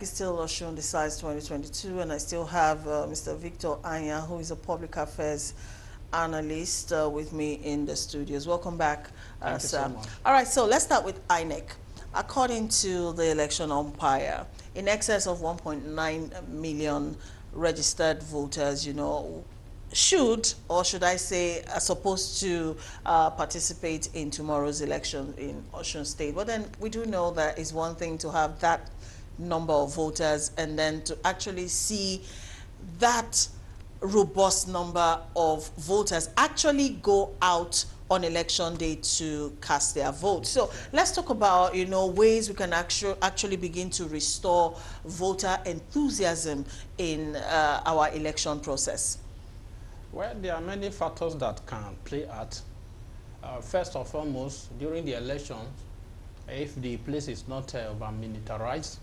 Still Osun Decides 2022, and I still have Mr. Victor Anya, who is a public affairs analyst, with me in the studios. Welcome back, Thank you so much. All right, so let's start with INEC. According to the election umpire, in excess of 1.9 million registered voters, should, or should I say, are supposed to participate in tomorrow's election in Osun State. But then we do know that it's one thing to have that number of voters and then to actually see that robust number of voters actually go out on election day to cast their vote. So let's talk about, ways we can actually begin to restore voter enthusiasm in our election process. Well, there are many factors that can play out. First and foremost, during the elections, if the place is not over-militarized,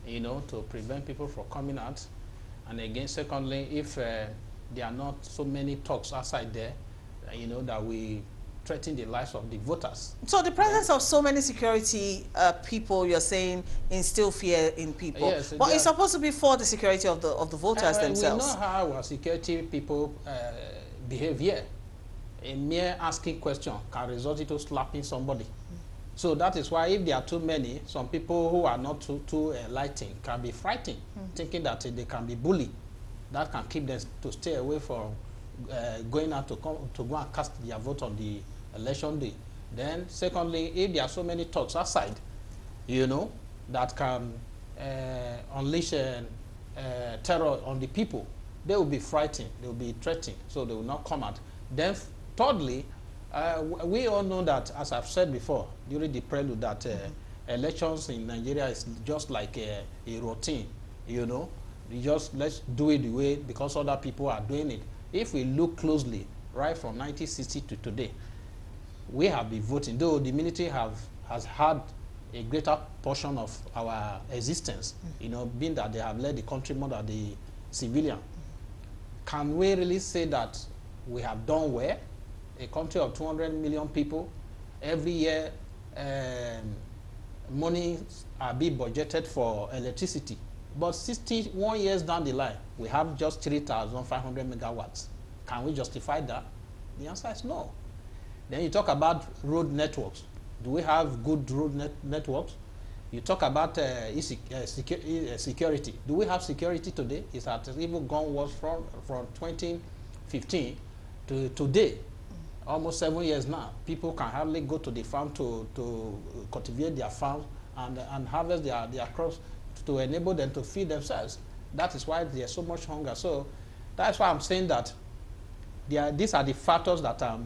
to prevent people from coming out. And again, secondly, if there are not so many talks outside there, that we threaten the lives of the voters. So the presence of so many security people, you're saying, instill fear in people. Yes, but it's supposed to be for the security of the voters themselves. We know how our security people behave here. A mere asking question can result into slapping somebody. So that is why if there are too many, some people who are not too enlightened can be frightened, thinking that they can be bullied. That can keep them to stay away from going out to go and cast their vote on the election day. Then secondly, if there are so many talks outside, that can unleash terror on the people, they will be frightened, they will be threatened, so they will not come out. Then thirdly, we all know that, as I've said before, during the prelude, that elections in Nigeria is just like a routine, let's do it the way, because other people are doing it. If we look closely, right from 1960 to today, we have been voting, though the military has had a greater portion of our existence, being that they have led the country more than the civilian. Can we really say that we have done well? A country of 200 million people, every year money are being budgeted for electricity. But 61 years down the line, we have just 3,500 megawatts. Can we justify that? The answer is no. Then you talk about road networks. Do we have good road networks? You talk about security. Do we have security today? It has even gone worse from 2015 to today. Almost 7 years now. People can hardly go to the farm to cultivate their farms and harvest their crops to enable them to feed themselves. That is why there's so much hunger. So that's why I'm saying that these are the factors that are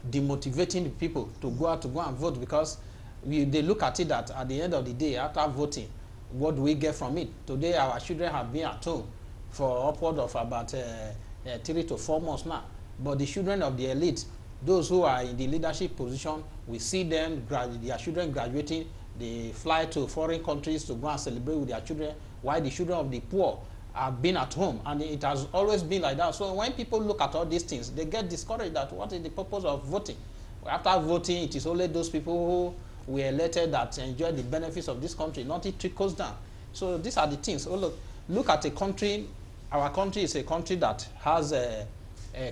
demotivating the people to go out to go and vote, because they look at it that at the end of the day, after voting, what do we get from it? Today, our children have been at home for upward of about 3 to 4 months now. But the children of the elite, those who are in the leadership position, we see them, their children graduating, they fly to foreign countries to go and celebrate with their children, while the children of the poor have been at home. And it has always been like that. So when people look at all these things, they get discouraged that what is the purpose of voting? After voting, it is only those people who were elected that enjoy the benefits of this country, not it trickles down. So these are the things. Oh, look at a country. Our country is a country that has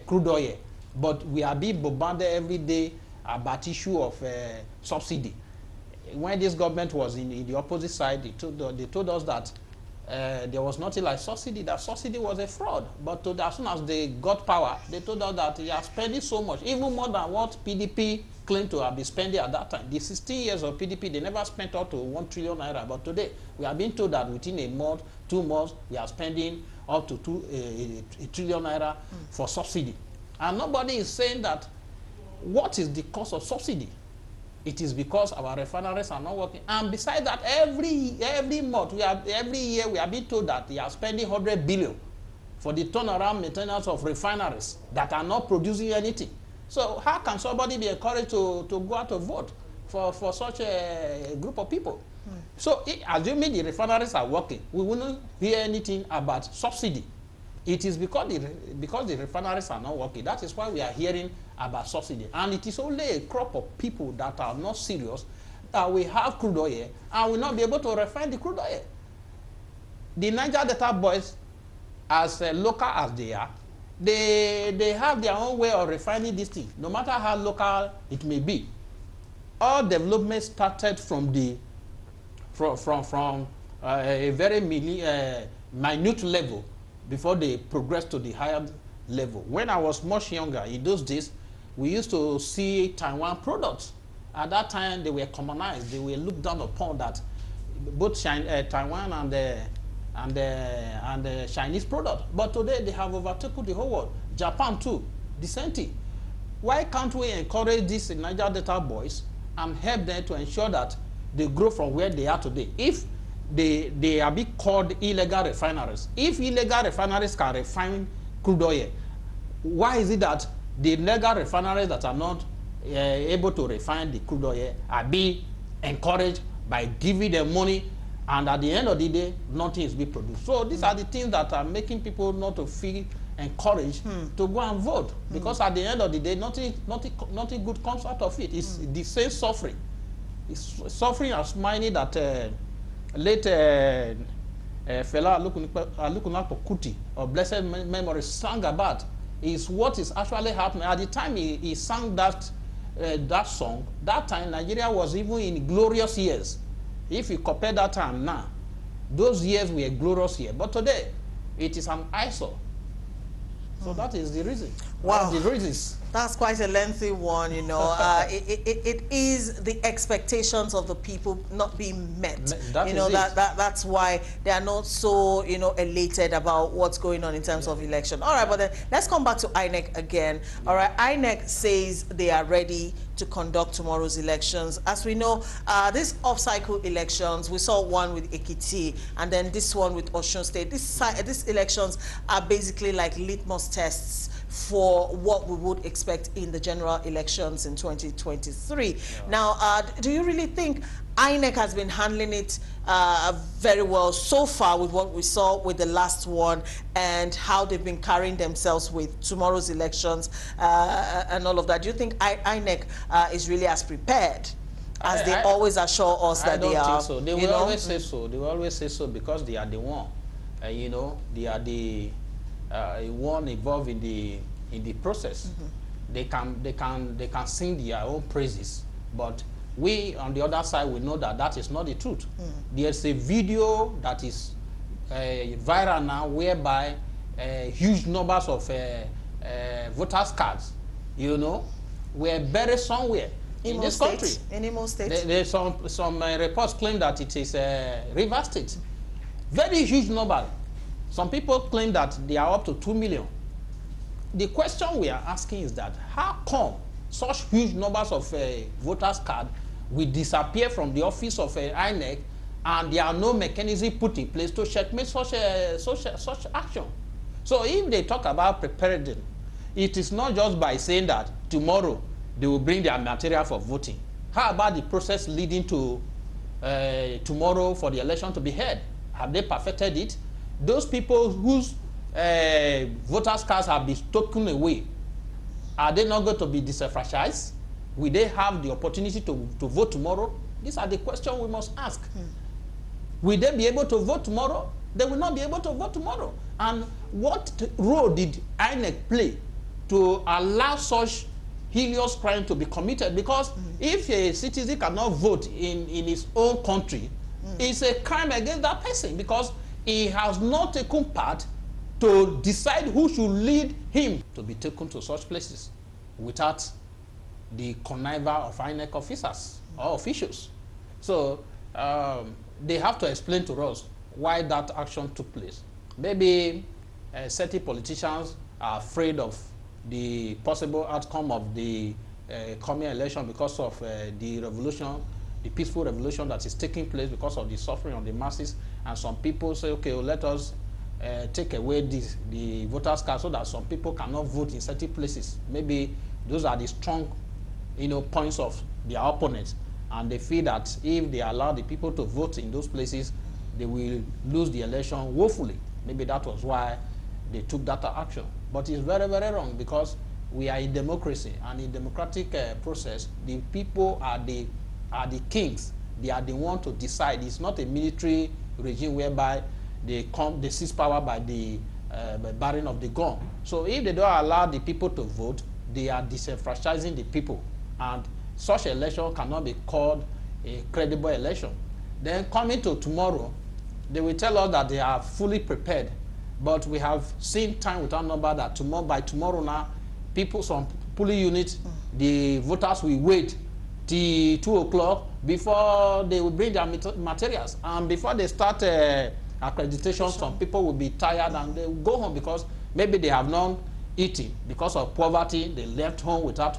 crude oil, but we are being bombarded every day about issue of subsidy. When this government was in the opposite side, they told us that there was nothing like subsidy, that subsidy was a fraud. But as soon as they got power, they told us that they are spending so much, even more than what PDP claimed to have been spending at that time. The 16 years of PDP, they never spent up to 1 trillion naira. But today, we are being told that within a month, 2 months, we are spending up to 1 trillion naira for subsidy. And nobody is saying that what is the cost of subsidy? It is because our refineries are not working. And besides that, every month, every year, we are being told that they are spending 100 billion for the turnaround maintenance of refineries that are not producing anything. So how can somebody be encouraged to go out to vote for such a group of people? So assuming the refineries are working, we wouldn't hear anything about subsidy. It is because the refineries are not working. That is why we are hearing about subsidy. And it is only a crop of people that are not serious that we have crude oil and will not be able to refine the crude oil. the Niger Delta boys, as local as they are, they have their own way of refining this thing, no matter how local it may be. All development started from a very minute level before they progressed to the higher level. When I was much younger, in those days, we used to see Taiwan products. At that time, they were commonized. They were looked down upon, that both Taiwan and the Chinese product. But today, they have overtaken the whole world. Japan too, the same thing. Why can't we encourage these Niger Delta boys and help them to ensure that they grow from where they are today? If they are being called illegal refineries, if illegal refineries can refine crude oil, why is it that the legal refineries that are not able to refine the crude oil are being encouraged by giving them money, and at the end of the day, nothing is being produced? So these are the things that are making people not to feel encouraged to go and vote, because at the end of the day, nothing good comes out of it. It's the same suffering. It's suffering as many that late Fela Alukunakpo Kuti of blessed memory sang about. Is what is actually happening. At the time he sang that song, that time Nigeria was even in glorious years. If you compare that time now, those years were glorious years. But today, it is an eyesore. So that is the reason. Wow. The reasons. That's quite a lengthy one, you know. It is the expectations of the people not being met. That's why they are not so, you know, elated about what's going on in terms of election. All right, but then let's come back to INEC again. All right, INEC says they are ready to conduct tomorrow's elections. As we know, these off-cycle elections, we saw one with Ekiti and then this one with Osun State. These elections are basically like litmus tests for what we would expect in the general elections in 2023. Yeah. Now, do you really think INEC has been handling it very well so far with what we saw with the last one and how they've been carrying themselves with tomorrow's elections and all of that? Do you think INEC is really as prepared as they always assure us that they are? I don't think so. They will always say so. They will always say so because they are the one. You know, they are the one involved in the process. They can sing their own praises, but we on the other side we know that that is not the truth. There's a video that is viral now whereby huge numbers of voters cards, you know, were buried somewhere in this country. In Imo State. There's some reports claim that it is Rivers State. Very huge number. Some people claim that they are up to 2 million. The question we are asking is that how come such huge numbers of voters cards will disappear from the office of INEC and there are no mechanism put in place to checkmate such action? So if they talk about preparedness, it is not just by saying that tomorrow they will bring their material for voting. How about the process leading to tomorrow for the election to be held? Have they perfected it? Those people whose voters' cards have been taken away, are they not going to be disenfranchised? Will they have the opportunity to vote tomorrow? These are the questions we must ask. Will they be able to vote tomorrow? They will not be able to vote tomorrow. And what role did INEC play to allow such heinous crime to be committed? Because if a citizen cannot vote in his own country, it's a crime against that person because he has not taken part to decide who should lead him to be taken to such places without the conniver of INEC officers or officials. So they have to explain to us why that action took place. Maybe certain politicians are afraid of the possible outcome of the coming election because of the revolution, the peaceful revolution that is taking place because of the suffering of the masses. And some people say, okay, well, let us take away the voters' card so that some people cannot vote in certain places. Maybe those are the strong, points of their opponents, and they feel that if they allow the people to vote in those places, they will lose the election woefully. Maybe that was why they took that action. But it's very, very wrong because we are in democracy, and in democratic process, the people are the kings. They are the one to decide. It's not a military regime whereby they seize power by the barring of the gun. So if they don't allow the people to vote, they are disenfranchising the people, and such election cannot be called a credible election. Then coming to tomorrow, they will tell us that they are fully prepared, but we have seen time without number that by tomorrow now, some polling units, the voters will wait till 2 o'clock before they will bring their materials, and before they start accreditation, some people will be tired and they will go home because maybe they have not eaten because of poverty. They left home without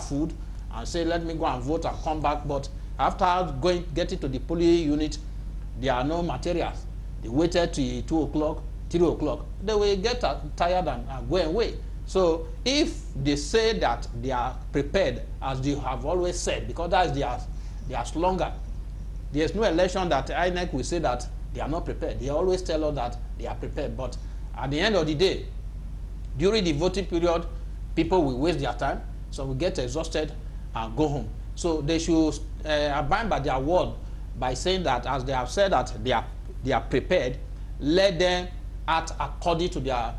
food and say, let me go and vote and come back. But after getting to the polling unit, there are no materials. They waited till 2 o'clock, 3 o'clock. They will get tired and go away. So if they say that they are prepared, as they have always said, because that is their slogan, there's no election that INEC will say that they are not prepared. They always tell us that they are prepared. But at the end of the day, during the voting period, people will waste their time, so will get exhausted and go home. So they should abide by their word by saying that, as they have said that they are prepared, let them act according to their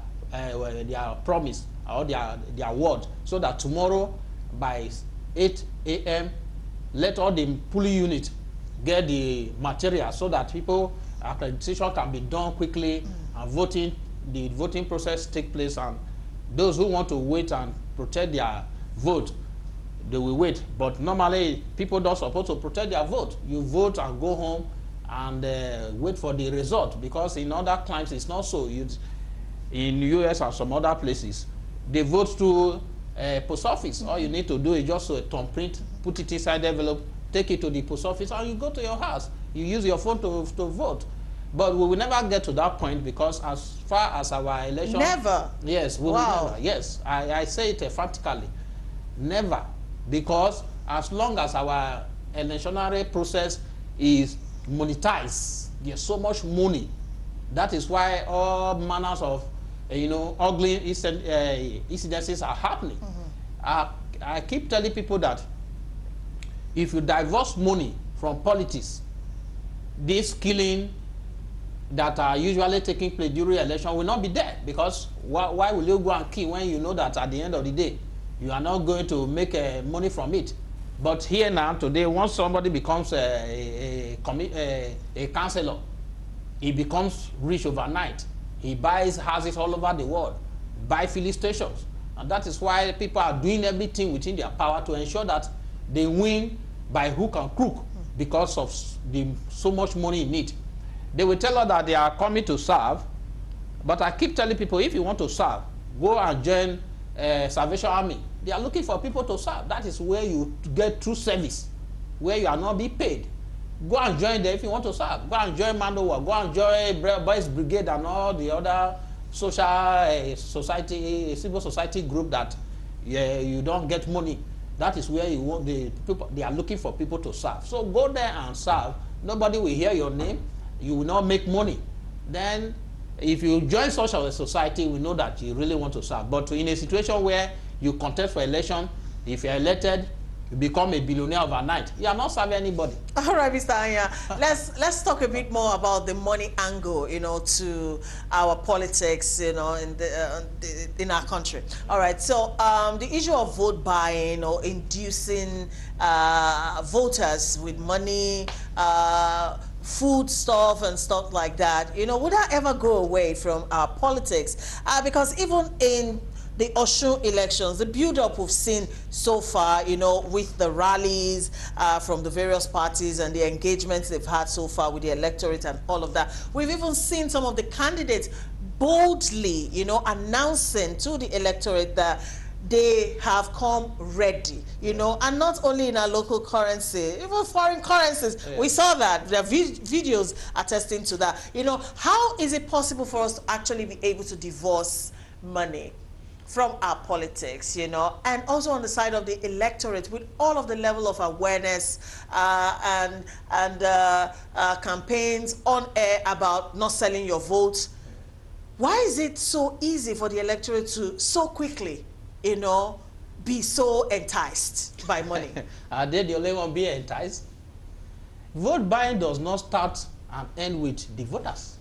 promise or their word, so that tomorrow by 8 a.m. let all the polling units get the material, so that accreditation can be done quickly and the voting process take place, and those who want to wait and protect their vote, they will wait. But normally people don't supposed to protect their vote. You vote and go home and wait for the result, because in other climes it's not so. In US and some other places, they vote through post office. All you need to do is just thumbprint, put it inside the envelope, take it to the post office, and you go to your house. You use your phone to vote. But we will never get to that point, because as far as our election... Never? Yes, we will never. Yes, I say it emphatically. Never. Because as long as our electionary process is monetized, there's so much money. That is why all manners of ugly incidences are happening. I keep telling people that if you divorce money from politics, this killing that are usually taking place during election will not be there. Because why will you go and kill when you know that at the end of the day you are not going to make money from it? But here now, today, once somebody becomes a councillor, he becomes rich overnight. He buys houses all over the world, buy filling stations. And that is why people are doing everything within their power to ensure that they win by hook and crook, because of so much money in it. They will tell us that they are coming to serve, but I keep telling people, if you want to serve, go and join Salvation Army. They are looking for people to serve. That is where you get true service, where you are not being paid. Go and join them if you want to serve. Go and join Mandowa. Go and join Boys Brigade and all the other civil society group that you don't get money. That is where you want the people. They are looking for people to serve. So go there and serve. Nobody will hear your name. You will not make money. Then, if you join such a society, we know that you really want to serve. But in a situation where you contest for election, if you are elected, you become a billionaire overnight, you are not serving anybody. All right, Mr. Anya, let's talk a bit more about the money angle, to our politics, in our country. All right, so the issue of vote buying or inducing voters with money, food stuff and stuff like that, would that ever go away from our politics? Because even in the Osun elections, the build-up we've seen so far, with the rallies from the various parties and the engagements they've had so far with the electorate and all of that, we've even seen some of the candidates boldly, announcing to the electorate that they have come ready, and not only in our local currency, even foreign currencies. Yeah. We saw that. There are videos attesting to that. How is it possible for us to actually be able to divorce money from our politics, and also on the side of the electorate, with all of the level of awareness and campaigns on air about not selling your vote? Why is it so easy for the electorate to so quickly, be so enticed by money? Are they the only one being enticed? Vote buying does not start and end with the voters.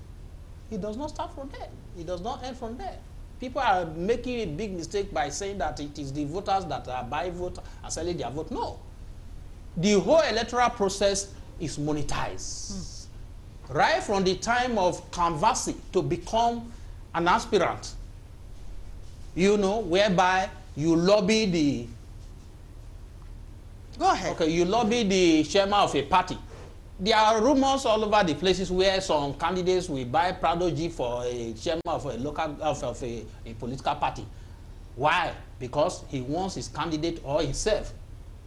It does not start from there. It does not end from there. People are making a big mistake by saying that it is the voters that are buying vote and selling their vote. No. The whole electoral process is monetized. Right from the time of canvassing to become an aspirant, you know, whereby you lobby the... Go ahead. Okay, you lobby the chairman of a party. There are rumors all over the places where some candidates will buy Prado Jeep for a chairman of a local of a political party. Why? Because he wants his candidate or himself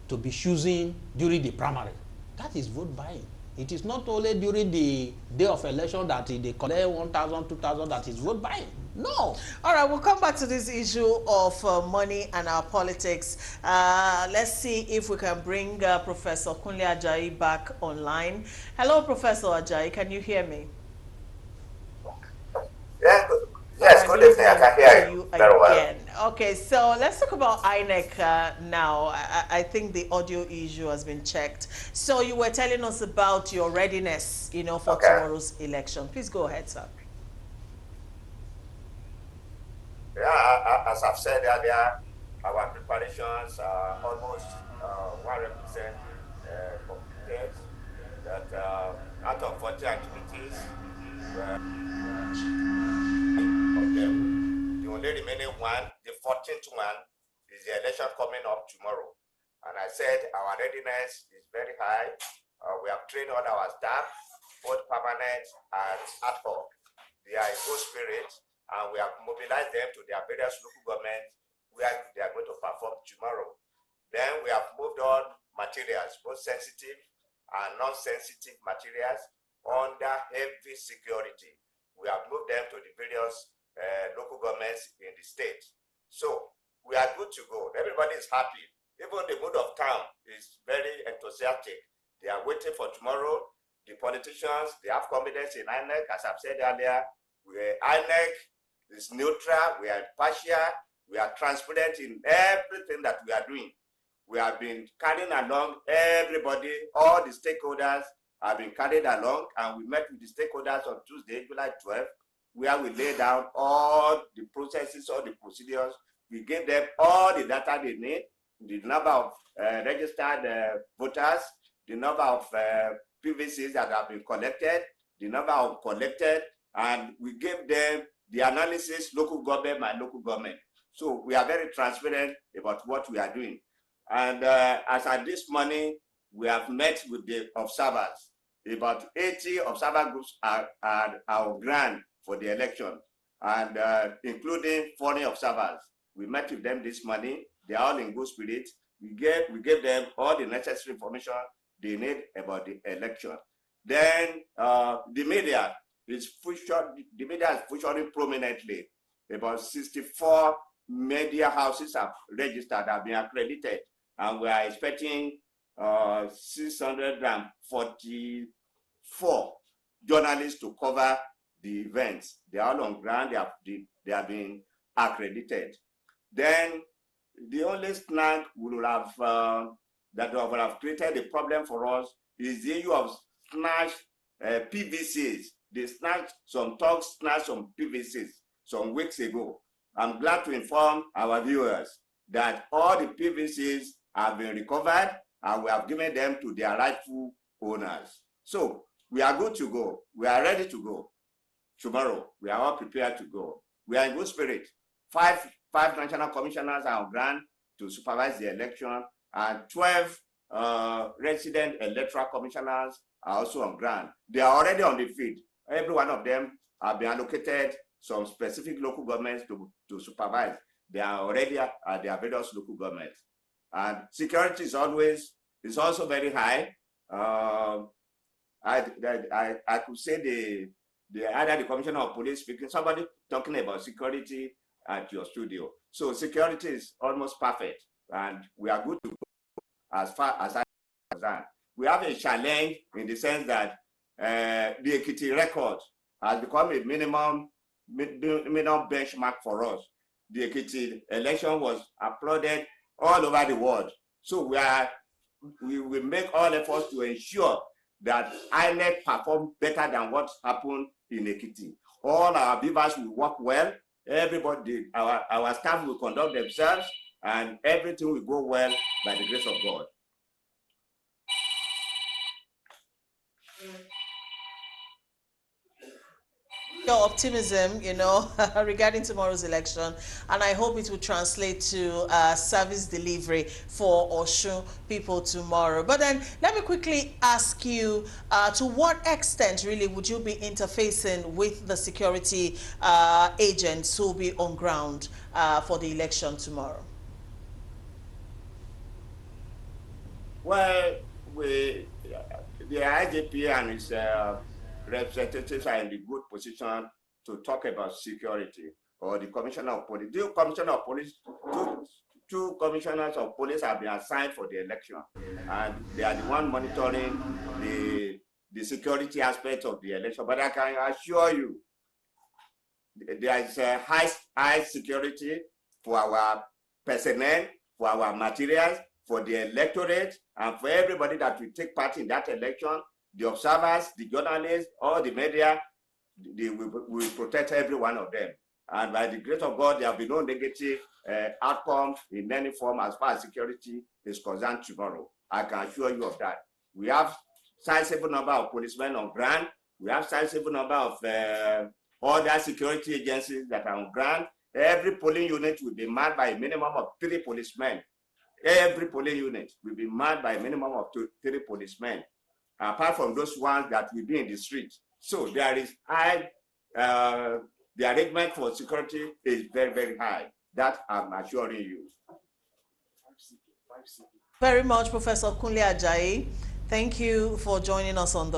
to be choosing during the primary. That is vote buying. It is not only during the day of election that they collect 1,000, 2,000, that is vote buying. No. All right, we'll come back to this issue of money and our politics. Let's see if we can bring Professor Kunle Ajayi back online. Hello, Professor Ajayi. Can you hear me? Yeah, yes, good evening. I can hear you very well. Okay, so let's talk about INEC now. I think the audio issue has been checked. So you were telling us about your readiness, you know, for tomorrow's election. Please go ahead, sir. Yeah, as I've said earlier, our preparations are almost 100% completed. That out of 40 activities, of them, the only remaining one, the 14th one, is the election coming up tomorrow. And I said our readiness is very high. We have trained all our staff, both permanent and ad hoc. They are in good spirit, and we have mobilized them to their various local governments where they are going to perform tomorrow. Then we have moved on materials, both sensitive and non-sensitive materials, under heavy security. We have moved them to the various local governments in the state. So we are good to go. Everybody is happy. Even the mood of town is very enthusiastic. They are waiting for tomorrow. The politicians, they have confidence in INEC. As I've said earlier, INEC is neutral, we are impartial, we are transparent in everything that we are doing. We have been carrying along everybody, all the stakeholders have been carried along, and we met with the stakeholders on Tuesday, July 12th, where we laid down all the processes, all the procedures. We gave them all the data they need, the number of registered voters, the number of PVCs that have been collected, the number of collected, and we gave them the analysis, local government by local government. So we are very transparent about what we are doing. And as at this morning, we have met with the observers. About 80 observer groups are on ground for the election, and including foreign observers. We met with them this morning. They are all in good spirit. We gave them all the necessary information they need about the election. Then the media is featuring prominently. About 64 media houses have registered, have been accredited, and we are expecting 644 journalists to cover the events. They are all on ground. They have been accredited. Then the only snag would have that would have created a problem for us is the issue of snatched PVCs. They snatched some thugs, snatched some PVCs some weeks ago. I'm glad to inform our viewers that all the PVCs have been recovered, and we have given them to their rightful owners. So we are good to go. We are ready to go. Tomorrow, we are all prepared to go. We are in good spirit. Five national commissioners are on ground to supervise the election, and 12 resident electoral commissioners are also on ground. They are already on the field. Every one of them have been allocated some specific local governments to supervise. They are already at their various local governments. And security is also very high. I could say either the commissioner of police speaking, somebody talking about security at your studio. So security is almost perfect, and we are good to go as far as I am concerned. We have a challenge in the sense that the Ekiti record has become a minimum benchmark for us. The Ekiti election was uploaded all over the world. So we will make all efforts to ensure that INEC perform better than what happened in Ekiti. All our beavers will work well. Everybody, our staff will conduct themselves, and everything will go well by the grace of God. Your optimism, regarding tomorrow's election, and I hope it will translate to service delivery for Osun people tomorrow. But then let me quickly ask you, to what extent really would you be interfacing with the security agents who will be on ground for the election tomorrow? Well, the IGP and his representatives are in the good position to talk about security, or the commissioner of police. The commissioner of police, two commissioners of police have been assigned for the election, and they are the one monitoring the security aspect of the election. But I can assure you, there is a high security for our personnel, for our materials, for the electorate, and for everybody that will take part in that election. The observers, the journalists, all the media, they will protect every one of them. And by the grace of God, there will be no negative outcome in any form as far as security is concerned tomorrow. I can assure you of that. We have sizable number of policemen on ground. We have sizable number of other security agencies that are on ground. Every polling unit will be manned by a minimum of 3 policemen. Every polling unit will be manned by a minimum of 3 policemen, apart from those ones that will be in the street. So there is the arrangement for security is very, very high. That I'm assuring you. Very much, Professor Kunle Ajayi. Thank you for joining us on the